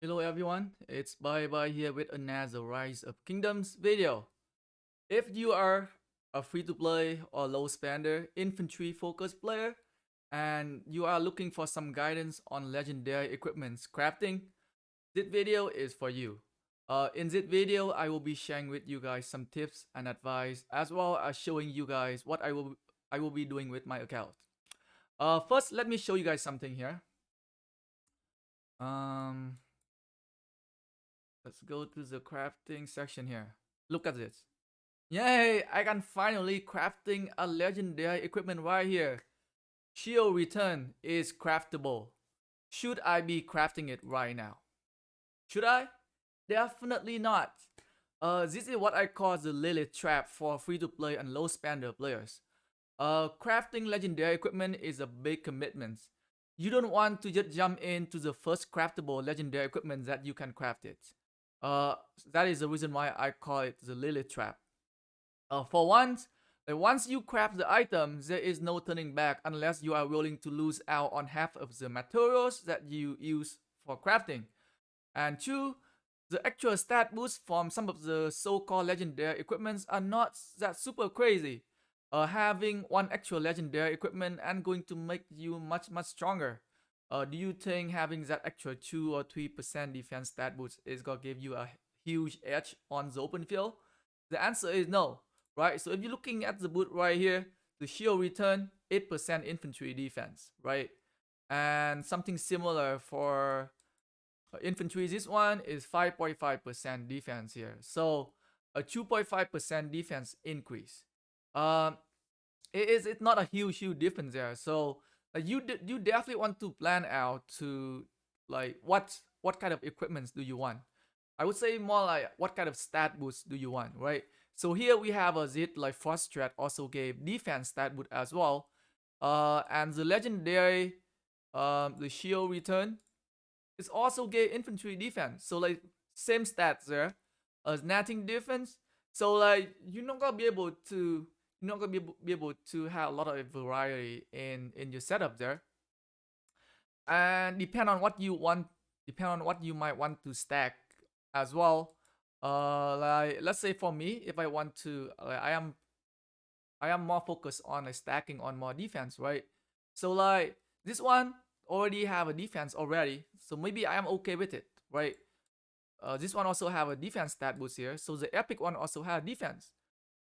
Hello everyone, it's Bye here with another Rise of Kingdoms video. If you are a free-to-play or low-spender infantry focused player and you are looking for some guidance on legendary equipment's crafting, this video is for you. In this video, I will be sharing with you guys some tips and advice as well as showing you guys what I will be doing with my account. First, let me show you guys something here. Um, Let's go to the crafting section here. Look at this. Yay! I can finally crafting a legendary equipment right here. Shield return is craftable. Should I be crafting it right now? Should I? Definitely not. This is what I call the Lilith trap for free-to-play and low-spender players. Crafting legendary equipment is a big commitment. You don't want to just jump into the first craftable legendary equipment that you can craft it. Uh, that is the reason why I call it the Lilith trap. For once, once you craft the item, there is no turning back unless you are willing to lose out on half of the materials that you use for crafting. And two, the actual stat boosts from some of the so-called legendary equipments are not that super crazy. Having one actual legendary equipment and going to make you much stronger. Do you think having that extra 2 or 3% defense stat boost is gonna give you a huge edge on the open field? The answer is no, right? So if you're looking at the boot right here, the shield return 8% infantry defense, right? And something similar for infantry. This one is 5.5% defense here, so a 2.5% defense increase. Um, it's not a huge difference there. So you definitely want to plan out to like what kind of equipments do you want. I would say more like what kind of stat boost do you want, right? So here we have a Zit like Frost Threat also gave defense stat boost as well. And the legendary the shield return is also gave infantry defense. So like same stats there as nothing defense. So like you're not gonna be able to have a lot of variety in your setup there, and depend on what you want, depend on what you might want to stack as well. Like let's say for me, if I want to, I am more focused on like stacking on more defense, right? So like this one already have a defense already, so maybe I am okay with it, right? This one also have a defense stat boost here, so the epic one also have defense.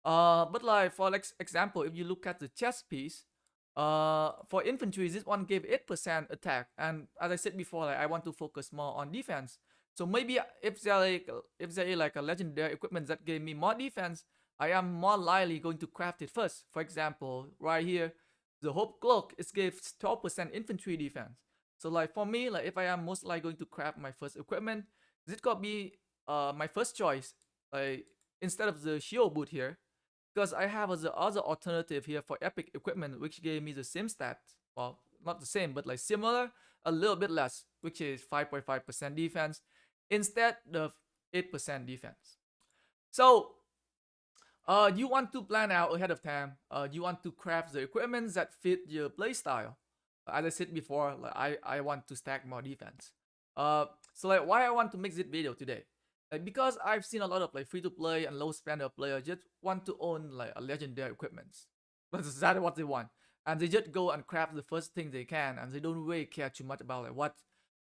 But like for like example, if you look at the chest piece, for infantry, this one gave 8% attack, and as I said before, like I want to focus more on defense. So maybe if there is like a legendary equipment that gave me more defense, I am more likely going to craft it first. For example, right here, the Hope Cloak it gives 12% infantry defense. So like for me, like if I am most likely going to craft my first equipment, this could be my first choice. Like instead of the shield boot here, because I have the other alternative here for epic equipment, which gave me the same stat. Well, not the same, but like similar, a little bit less, which is 5.5% defense instead of 8% defense. So, you want to plan out ahead of time. You want to craft the equipment that fit your playstyle. As I said before, like I want to stack more defense. So like why I want to make this video today, like because I've seen a lot of like free to play and low spender players just want to own like a legendary equipment. That's exactly what they want, and they just go and craft the first thing they can, and they don't really care too much about like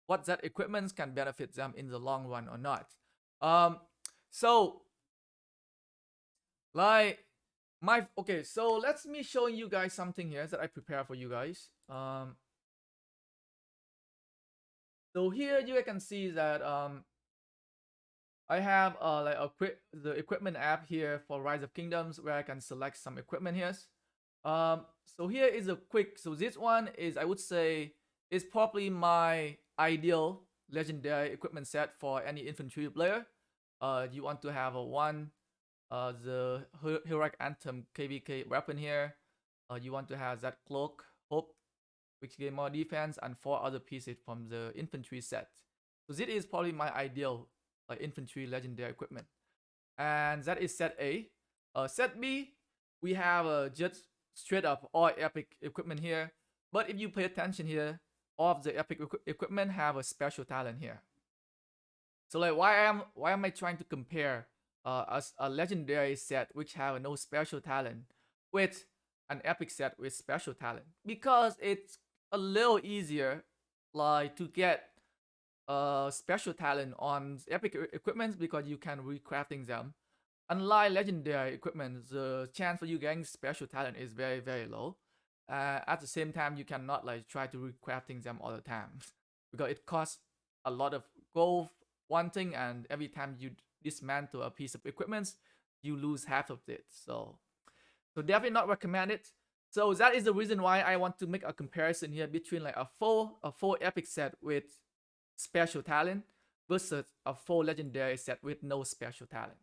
what that equipment can benefit them in the long run or not. Um, so like my okay, so let's me showing you guys something here that I prepare for you guys. So here you can see that I have like the equipment app here for Rise of Kingdoms where I can select some equipment here. So here is a quick. So this one is I would say is probably my ideal legendary equipment set for any infantry player. You want to have a one the heroic anthem KvK weapon here. You want to have that cloak hope, which gave more defense, and 4 other pieces from the infantry set. So this is probably my ideal like infantry legendary equipment, and that is set A. Set B, we have just straight up all epic equipment here. But if you pay attention here, all of the epic equipment have a special talent here. So like why am I trying to compare a legendary set which have no special talent with an epic set with special talent? Because it's a little easier like to get special talent on epic equipments because you can recrafting them. Unlike legendary equipment, the chance for you getting special talent is very low. At the same time, you cannot like try to recrafting them all the time because it costs a lot of gold one thing, and every time you dismantle a piece of equipment, you lose half of it. So definitely not recommended. So that is the reason why I want to make a comparison here between like a full epic set with special talent versus a full legendary set with no special talent.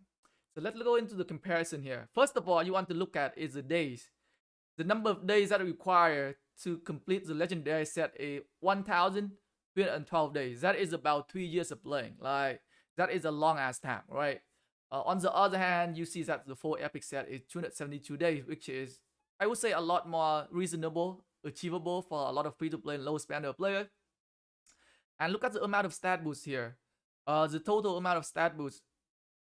So let's go into the comparison here. First of all, you want to look at is the days. The number of days that are required to complete the legendary set is 1,312 days. That is about 3 years of playing. Like that is a long ass time, right? On the other hand, you see that the full epic set is 272 days, which is I would say a lot more reasonable, achievable for a lot of free to play and low spender players. And look at the amount of stat boosts here. The total amount of stat boosts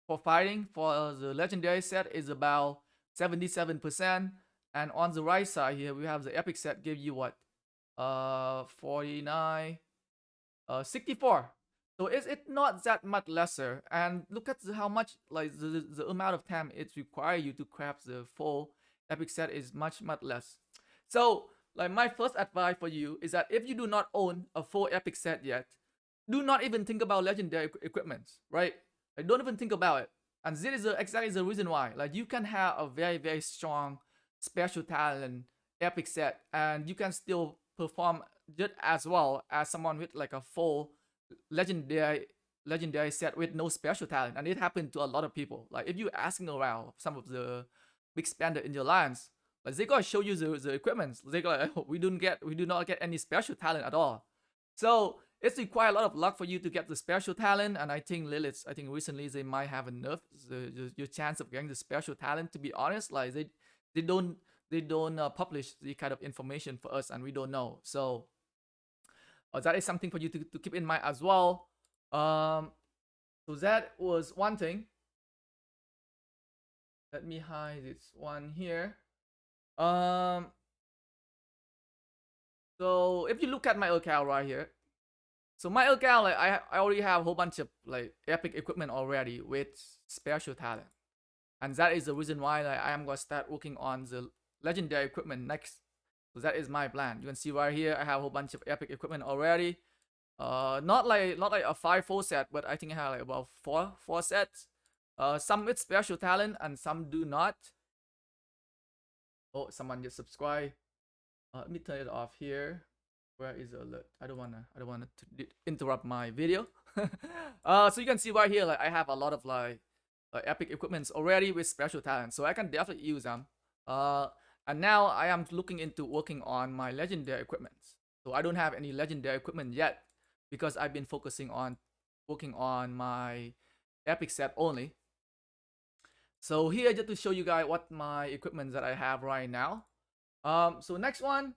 for fighting for the legendary set is about 77%. And on the right side here, we have the epic set give you what? 49, 64. So is it not that much lesser? And look at how much like the amount of time it requires you to craft the full epic set is much less. So like my first advice for you is that if you do not own a full epic set yet, do not even think about legendary equipment, right? Like, don't even think about it. And this is exactly the reason why. Like you can have a very strong special talent epic set, and you can still perform just as well as someone with like a full legendary set with no special talent. And it happened to a lot of people. Like if you asking around some of the big spender in your alliance, like they gotta show you the equipment. They go like, oh, we do not get any special talent at all. So it's require a lot of luck for you to get the special talent. And I think Lilith, I think recently they might have enough your chance of getting the special talent. To be honest, like they don't publish the kind of information for us, and we don't know. So that is something for you to keep in mind as well. So that was one thing. Let me hide this one here. So if you look at my account right here, so my account, like I already have a whole bunch of like epic equipment already with special talent, and that is the reason why like, I am gonna start working on the legendary equipment next. So that is my plan. You can see right here I have a whole bunch of epic equipment already. Not like a 5 full set, but I think I have like about four sets. Some with special talent and some do not. Oh, someone just subscribed. Let me turn it off here. Where is the alert? I don't wanna to interrupt my video. So you can see right here, like I have a lot of like epic equipments already with special talent, so I can definitely use them. And now I am looking into working on my legendary equipment. So I don't have any legendary equipment yet because I've been focusing on working on my epic set only. So here just to show you guys what my equipment that I have right now. So next one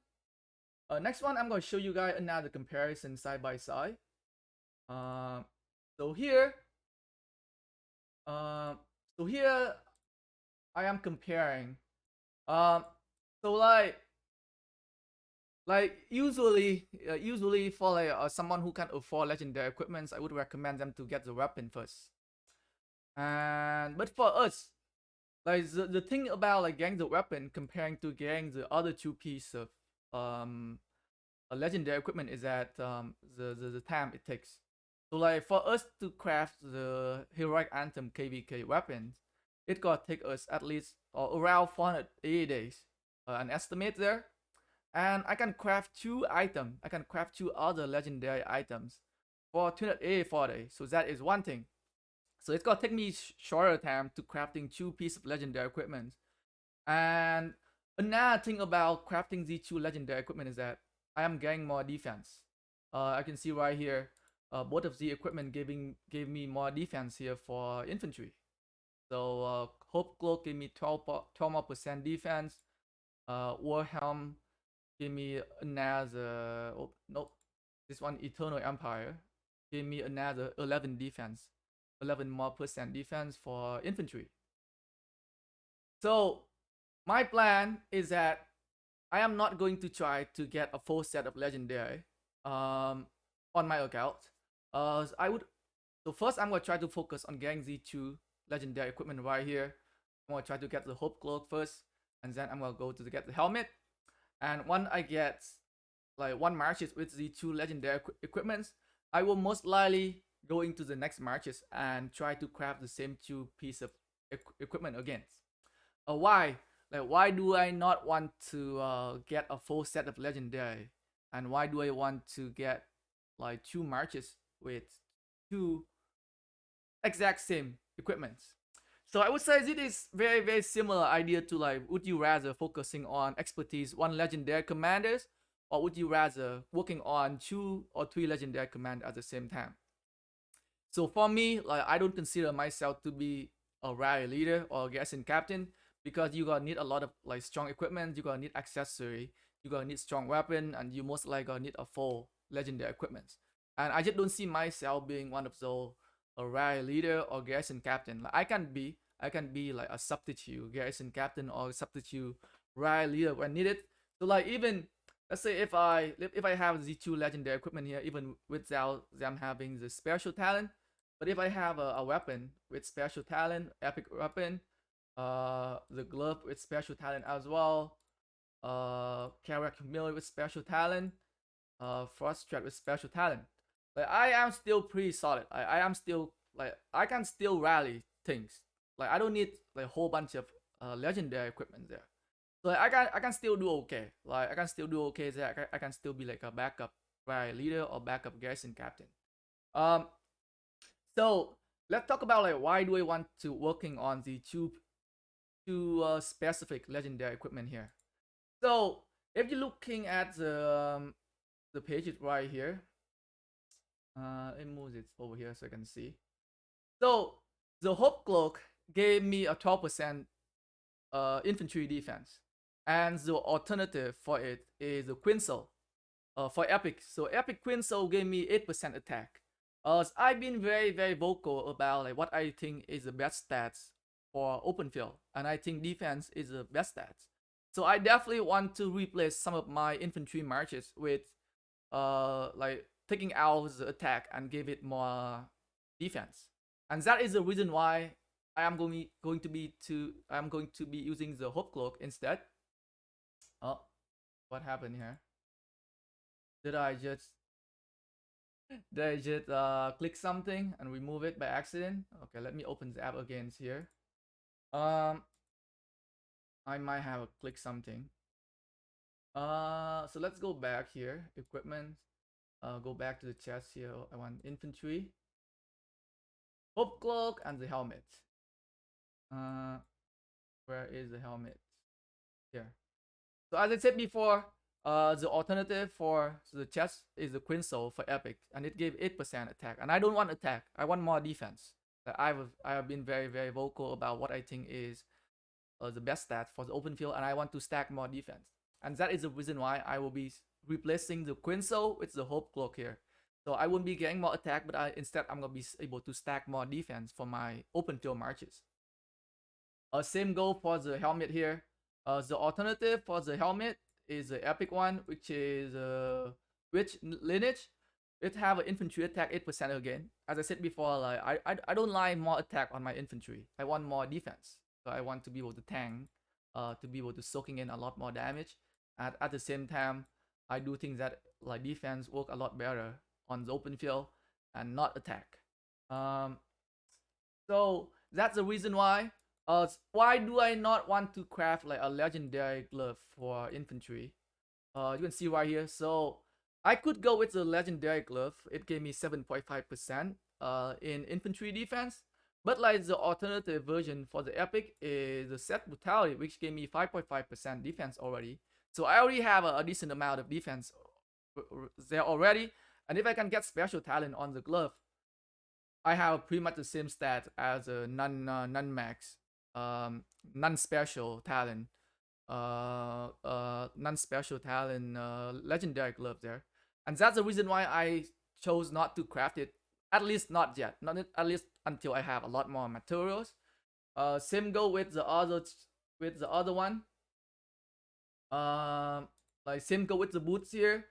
I'm going to show you guys another comparison side by side. So here I am comparing. So like usually for like someone who can afford legendary equipment, I would recommend them to get the weapon first. And but for us, like the thing about like getting the weapon comparing to getting the other two pieces of a legendary equipment is that the time it takes. So like for us to craft the heroic anthem KvK weapons, it gonna take us at least around 480 days, an estimate there. And I can craft 2 items. I can craft 2 other legendary items for 284 days. So that is one thing. So it's gonna take me shorter time to crafting 2 pieces of legendary equipment. And another thing about crafting these 2 legendary equipment is that I am getting more defense. I can see right here, both of the equipment gave me more defense here for infantry. So Hope Cloak gave me 12 more percent defense. War Helm gave me another. Oh nope, this one Eternal Empire gave me another 11 defense, 11 more percent defense for infantry. So my plan is that I am not going to try to get a full set of legendary on my account. I would. So first, I'm gonna try to focus on getting the 2 legendary equipment right here. I'm gonna try to get the hope cloak first, and then I'm gonna go to get the helmet. And when I get like 1 marches with the 2 legendary equipments, I will most likely go into the next marches and try to craft the same 2 piece of equipment again. Why? Like, why do I not want to get a full set of legendary? And why do I want to get like 2 marches with 2 exact same equipments? So I would say it is very, very similar idea to like, would you rather focusing on expertise 1 legendary commanders, or would you rather working on 2 or 3 legendary command at the same time? So for me, like, I don't consider myself to be a rally leader or a garrison captain, because you gonna need a lot of like strong equipment, you gonna need accessory, you gonna need strong weapon, and you most likely gonna need a full legendary equipment. And I just don't see myself being one of those a rally leader or garrison captain. Like, I can be like a substitute garrison captain or substitute rally leader when needed. So like, even let's say if I have the 2 legendary equipment here, even without them having the special talent, but if I have a weapon with special talent, epic weapon, the glove with special talent as well, KvK Mill with special talent, Frost Threat with special talent. Like, I am still pretty solid. I am still like, I can still rally things. Like, I don't need like a whole bunch of legendary equipment there. So like, I can still do okay. Like, I can still do okay there. I can still be like a backup rally leader or backup garrison captain. Um, so let's talk about like, why do I want to working on the two specific legendary equipment here. So if you're looking at the pages right here, let me move it over here so I can see. So the Hope Cloak gave me a 12% infantry defense, and the alternative for it is the Quinzel for Epic. So Epic Quinzel gave me 8% attack. I've been very, very vocal about like what I think is the best stats for open field, and I think defense is the best stats. So I definitely want to replace some of my infantry marches with like taking out the attack and give it more defense. And that is the reason why I am going to be using the Hope Cloak instead. Oh, what happened here? Did I just click something and remove it by accident? Okay, let me open the app again here. I might have clicked something. So let's go back here. Equipment. Go back to the chest here. I want infantry, Hope Cloak, and the helmet. Where is the helmet? Here. So as I said before, the alternative for the chest is the Quinzel for Epic, and it gave 8% attack. And I don't want attack. I want more defense. I have been very, very vocal about what I think is the best stat for the open field, and I want to stack more defense. And that is the reason why I will be replacing the Quinzel with the Hope Cloak here. So I won't be getting more attack, but instead I'm gonna be able to stack more defense for my open field marches. Same goal for the helmet here. The alternative for the helmet is the epic one, which is Rich Lineage. It have an infantry attack 8% again. As I said before, like I don't like more attack on my infantry. I want more defense. So I want to be able to tank, to be able to soaking in a lot more damage. At the same time, I do think that like defense work a lot better on the open field and not attack. So that's the reason why do I not want to craft like a legendary glove for infantry? You can see right here. So I could go with the legendary glove. It gave me 7.5% in infantry defense. But like the alternative version for the epic is the set brutality, which gave me 5.5% defense already. So I already have a decent amount of defense there already. And if I can get special talent on the glove, I have pretty much the same stat as a non-max, non-special talent, non-special talent legendary glove there. And that's the reason why I chose not to craft it At least not yet. Not at least until I have a lot more materials. Same go with the other one. Um, like same go with the boots here.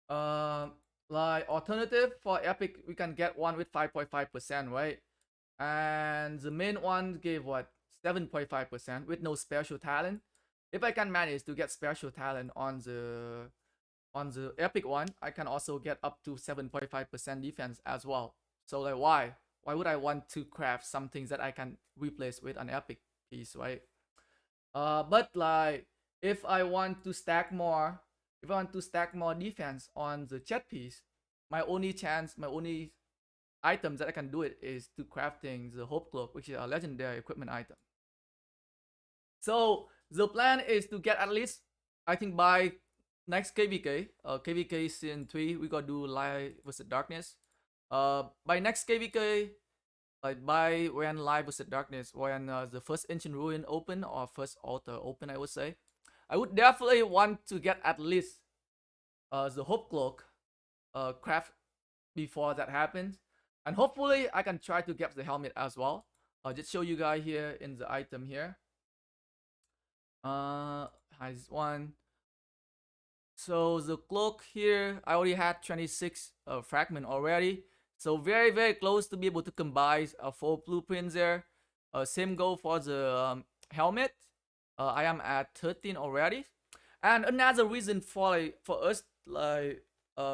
Um, like alternative for epic, we can get one with 5.5%, right? And the main one gave what 7.5% with no special talent. If I can manage to get special talent on the epic one, I can also get up to 7.5% defense as well. So like why? Why would I want to craft some things that I can replace with an epic piece, right? But like if I want to stack more, if I want to stack more defense on the chat piece, my only items that I can do it is to crafting the Hope Cloak, which is a legendary equipment item. So the plan is to get at least, I think by next KvK, KvK Season 3, we gotta do Light vs Darkness. By next KvK, like by when Light vs Darkness, when the first Ancient Ruin open or first Altar open, I would say, I would definitely want to get at least the Hope Cloak craft before that happens. And hopefully I can try to get the helmet as well. I'll just show you guys here in the item here. Has one. So the cloak here, I already had 26 fragment already. So very, very close to be able to combine 4 blueprints there. Same go for the helmet. I am at 13 already. And another reason for us like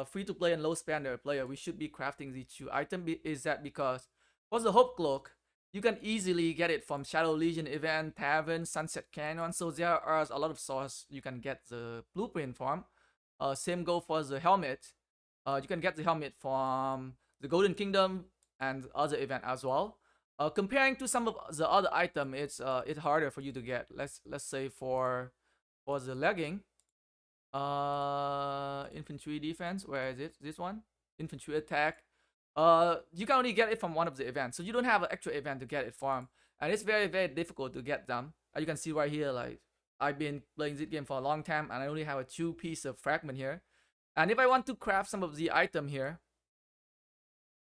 free to play and low spender player, we should be crafting these 2 items is that because for the Hope Cloak, you can easily get it from Shadow Legion event, Tavern, Sunset Canyon. So there are a lot of sources you can get the blueprint from. Same go for the helmet. You can get the helmet from the Golden Kingdom and other event as well. Comparing to some of the other item, it's harder for you to get. Let's say for the legging, infantry defense. Where is it? This one, infantry attack. You can only get it from one of the events, so you don't have an extra event to get it from, and it's very, very difficult to get them. As you can see right here, like I've been playing this game for a long time, and I only have a 2 piece of fragment here. And if I want to craft some of the item here,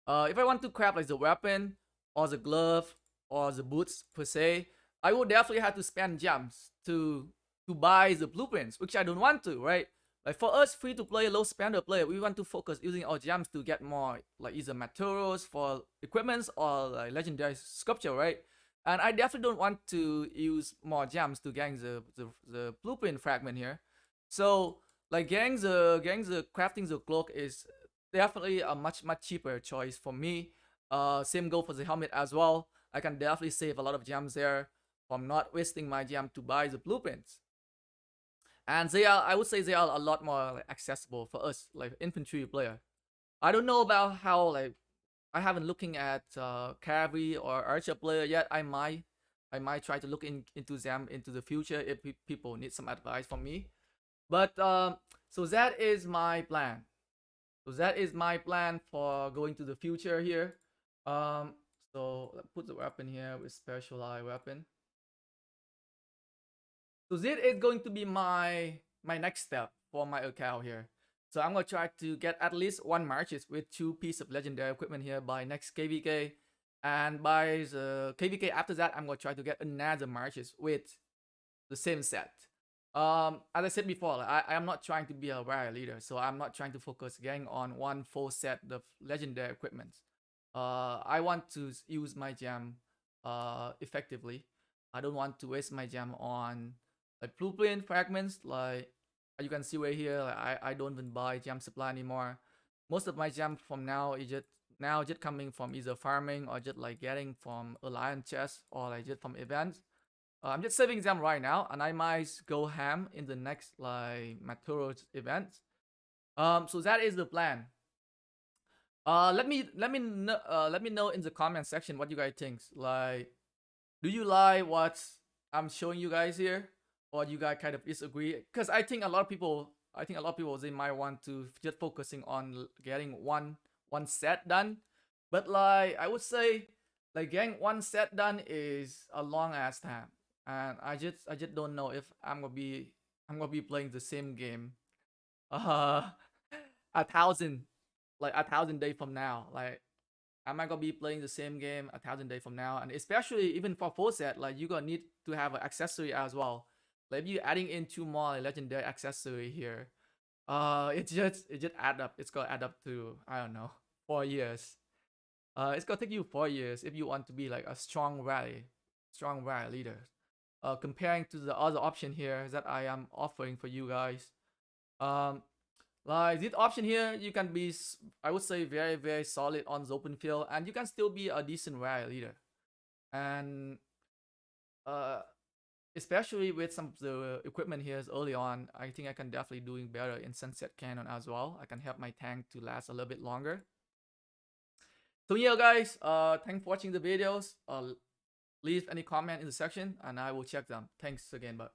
if I want to craft like the weapon or the glove or the boots per se, I would definitely have to spend gems to buy the blueprints, which I don't want to, right? Like for us free to play low spender player, we want to focus using our gems to get more like either materials for equipments or like legendary sculpture, right? And I definitely don't want to use more gems to gain the blueprint fragment here. So like getting the crafting the cloak is definitely a much cheaper choice for me. Same go for the helmet as well. I can definitely save a lot of gems there from not wasting my gem to buy the blueprints. And they are, I would say, they are a lot more like, accessible for us, like infantry player. I don't know about how like I haven't looking at cavalry or archer player yet. I might try to look into them into the future if people need some advice from me. But so that is my plan. So that is my plan for going to the future here. Um, so let's put the weapon here with specialized weapon. So this is going to be my next step for my account here. So I'm gonna try to get at least 1 marches with 2 pieces of legendary equipment here by next KvK. And by the KvK after that, I'm gonna try to get another marches with the same set. As I said before, like, I am not trying to be a warrior leader, so I'm not trying to focus getting on one full set of legendary equipment. I want to use my gem effectively. I don't want to waste my gem on like blueprint fragments. Like you can see right here, like, I don't even buy gem supply anymore. Most of my gem from now is just coming from either farming or just like getting from alliance chests or like just from events. I'm just saving them right now, and I might go ham in the next like materials event. So that is the plan. Let me know in the comment section what you guys think. Like, do you like what I'm showing you guys here, or you guys kind of disagree? Because I think a lot of people, they might want to just focusing on getting one set done. But like I would say, like getting one set done is a long ass time, and I just don't know if I'm gonna be playing the same game, uh, a thousand days from now. Like am I gonna be playing the same game 1,000 days from now? And especially even for full set, like you gonna need to have an accessory as well. Like if you adding in 2 more legendary accessory here, it just add up. It's gonna add up to, I don't know, 4 years. It's gonna take you 4 years if you want to be like a strong rally leader. Comparing to the other option here that I am offering for you guys. Um, like this option here, you can be, I would say, very solid on the open field, and you can still be a decent rally leader. And uh, especially with some of the equipment here early on, I think I can definitely doing better in Sunset Cannon as well. I can help my tank to last a little bit longer. So yeah, guys, thanks for watching the videos. Leave any comment in the section, and I will check them. Thanks again, but.